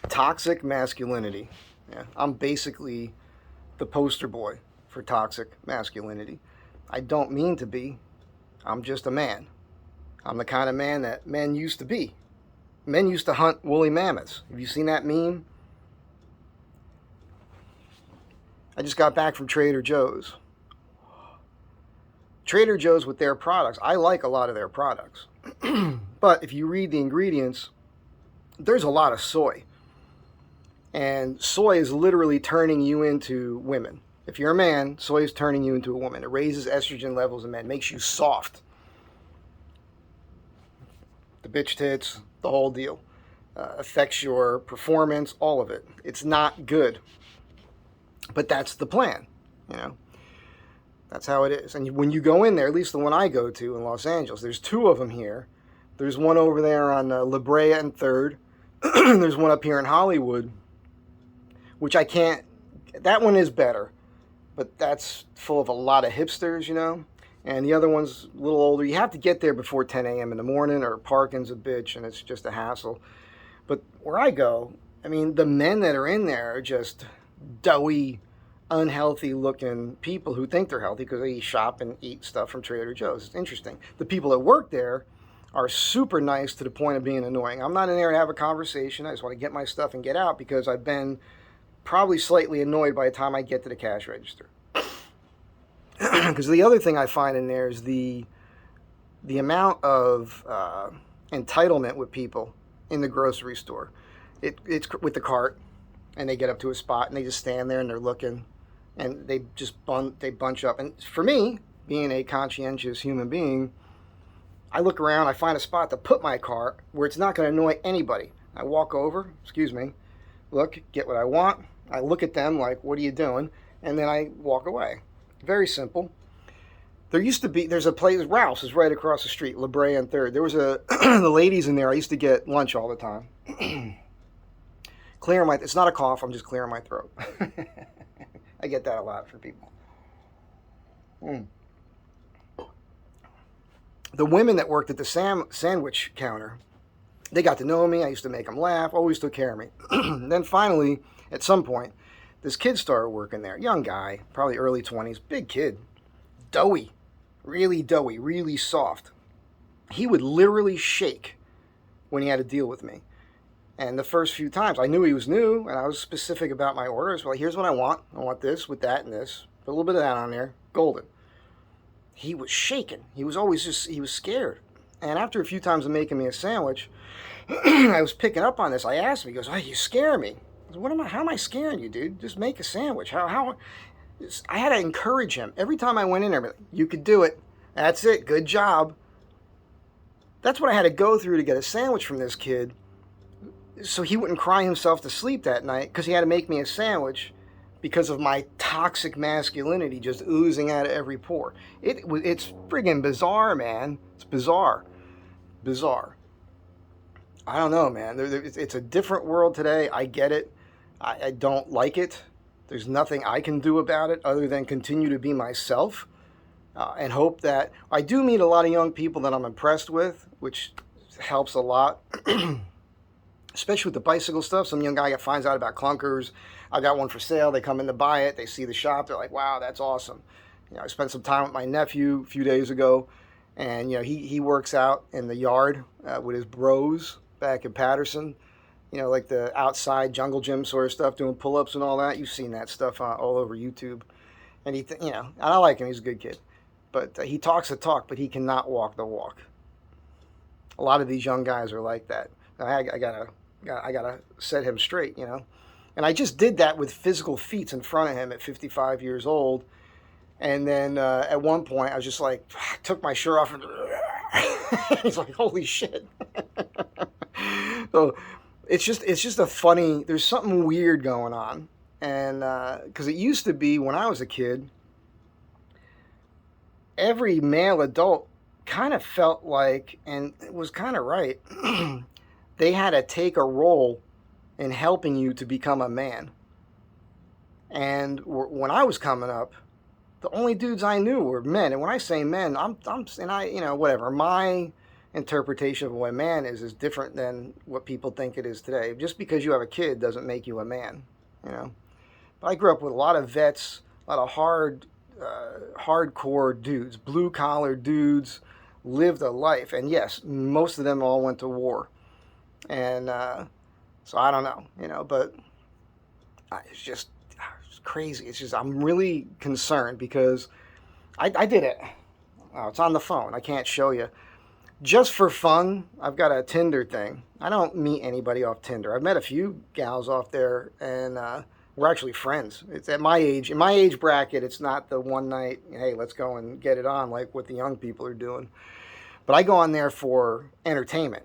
Toxic masculinity. Yeah, I'm basically the poster boy for toxic masculinity. I don't mean to be. I'm just a man. I'm the kind of man that men used to be. Men used to hunt woolly mammoths. Have you seen that meme? I just got back from Trader Joe's. Trader Joe's with their products. I like a lot of their products. But if you read the ingredients, there's a lot of soy. And soy is literally turning you into women. If you're a man, soy is turning you into a woman. It raises estrogen levels in men, makes you soft. The bitch tits, the whole deal. Affects your performance, all of it. It's not good. But that's the plan, you know. That's how it is. And when you go in there, at least the one I go to in Los Angeles, there's two of them here. There's one over there on La Brea and 3rd. There's one up here in Hollywood, which I can't. That one is better, but that's full of a lot of hipsters, you know. And the other one's a little older. You have to get there before 10 a.m. in the morning, or parking's a bitch, and it's just a hassle. But where I go, I mean, the men that are in there are just doughy, unhealthy looking people who think they're healthy because they shop and eat stuff from Trader Joe's. It's interesting. The people that work there are super nice to the point of being annoying. I'm not in there to have a conversation. I just want to get my stuff and get out because I've been probably slightly annoyed by the time I get to the cash register. Because the other thing I find in there is the amount of entitlement with people in the grocery store. It's with the cart, and they get up to a spot and they just stand there and they're looking, and they just bunch up. And for me, being a conscientious human being, I look around, I find a spot to put my cart where it's not going to annoy anybody. I walk over, excuse me, look, get what I want. I look at them like, what are you doing? And then I walk away. Very simple. There's a place, Ralph's is right across the street, La Brea and 3rd. There was the ladies in there, I used to get lunch all the time. It's not a cough, I'm just clearing my throat. I get that a lot from people. The women that worked at the sandwich counter, they got to know me. I used to make them laugh, always took care of me. Then finally, at some point, this kid started working there. Young guy, probably early 20s, big kid. Doughy, really soft. He would literally shake when he had to deal with me. And the first few times, I knew he was new, and I was specific about my orders. Well, here's what I want. I want this with that and this. Put a little bit of that on there. Golden. He was shaking. He was scared. And after a few times of making me a sandwich, I was picking up on this. I asked him, he goes, oh, you scare me. I said, how am I scaring you, dude? Just make a sandwich. How? I had to encourage him. Every time I went in there, you could do it. That's it. Good job. That's what I had to go through to get a sandwich from this kid, so he wouldn't cry himself to sleep that night because he had to make me a sandwich because of my toxic masculinity just oozing out of every pore. It's friggin' bizarre, man. It's bizarre. I don't know, man. It's a different world today. I get it. I don't like it. There's nothing I can do about it other than continue to be myself and hope that I do meet a lot of young people that I'm impressed with, which helps a lot. Especially with the bicycle stuff. Some young guy finds out about clunkers. I got one for sale. They come in to buy it. They see the shop. They're like, wow, that's awesome. I spent some time with my nephew a few days ago, and he works out in the yard with his bros back in Patterson. Like the outside jungle gym sort of stuff, doing pull-ups and all that. You've seen that stuff all over YouTube. And and I like him. He's a good kid, but he talks the talk, but he cannot walk the walk. A lot of these young guys are like that. I gotta set him straight, And I just did that with physical feats in front of him at 55 years old. And then at one point, I was just like, took my shirt off, and he's like, "Holy shit!" So it's just a funny. There's something weird going on, and because it used to be when I was a kid, every male adult kind of felt like, and it was kind of right. They had to take a role in helping you to become a man. And when I was coming up, the only dudes I knew were men. And when I say men, whatever. My interpretation of what a man is different than what people think it is today. Just because you have a kid doesn't make you a man, you know. But I grew up with a lot of vets, a lot of hardcore dudes, blue collar dudes, lived a life, and yes, most of them all went to war, and so I don't know, you know, but it's crazy. It's just I'm really concerned because I did it. Oh, it's on the phone. I can't show you. Just for fun, I've got a Tinder thing. I don't meet anybody off Tinder. I've met a few gals off there, and we're actually friends. It's at my age, in my age bracket, it's not the one night, hey, let's go and get it on like what the young people are doing. But I go on there for entertainment.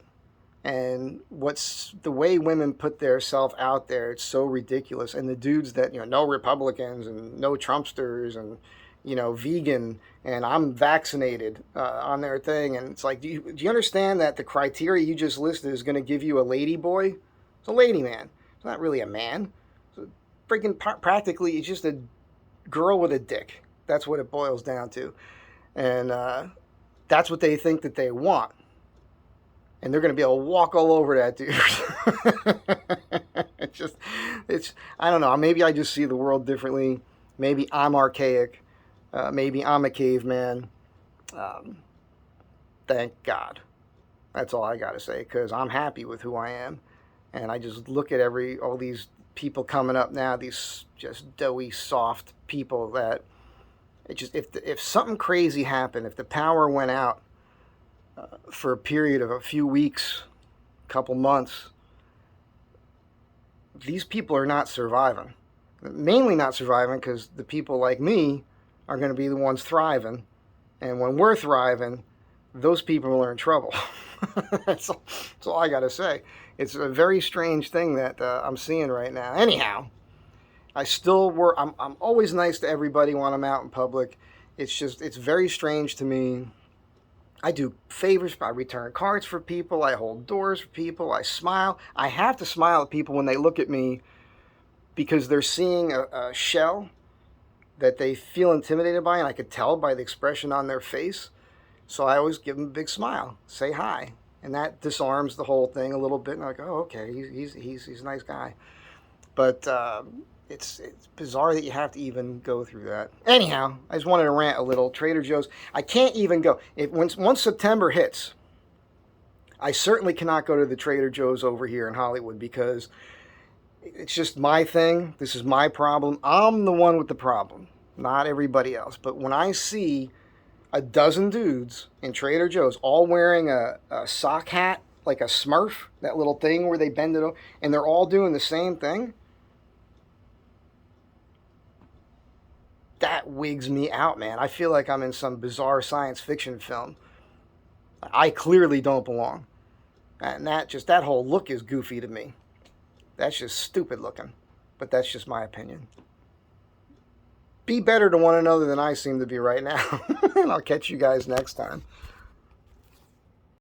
And what's the way women put their self out there, it's so ridiculous. And the dudes that, you know, no Republicans and no Trumpsters and, you know, vegan and I'm vaccinated on their thing. And it's like, do you understand that the criteria you just listed is going to give you a lady boy? It's a lady man. It's not really a man. It's freaking practically, it's just a girl with a dick. That's what it boils down to. And that's what they think that they want. And they're going to be able to walk all over that dude. I don't know. Maybe I just see the world differently. Maybe I'm archaic. Maybe I'm a caveman. Thank God. That's all I got to say, because I'm happy with who I am. And I just look at all these people coming up now, these just doughy, soft people that if something crazy happened, if the power went out, for a period of a few weeks, couple months, these people are not surviving. Mainly not surviving because the people like me are going to be the ones thriving. And when we're thriving, those people are in trouble. That's all I got to say. It's a very strange thing that I'm seeing right now. Anyhow, I still work. I'm always nice to everybody when I'm out in public. It's very strange to me. I do favors, I return cards for people, I hold doors for people, I smile. I have to smile at people when they look at me because they're seeing a shell that they feel intimidated by, and I could tell by the expression on their face. So I always give them a big smile, say hi, and that disarms the whole thing a little bit. And I'm like, oh, okay, he's a nice guy. But it's bizarre that you have to even go through that. Anyhow, I just wanted to rant a little. Trader Joe's, I can't even go. Once September hits, I certainly cannot go to the Trader Joe's over here in Hollywood because it's just my thing. This is my problem. I'm the one with the problem, not everybody else. But when I see a dozen dudes in Trader Joe's all wearing a sock hat, like a Smurf, that little thing where they bend it over, and they're all doing the same thing, that wigs me out, man. I feel like I'm in some bizarre science fiction film. I clearly don't belong. And that whole look is goofy to me. That's just stupid looking. But that's just my opinion. Be better to one another than I seem to be right now. And I'll catch you guys next time.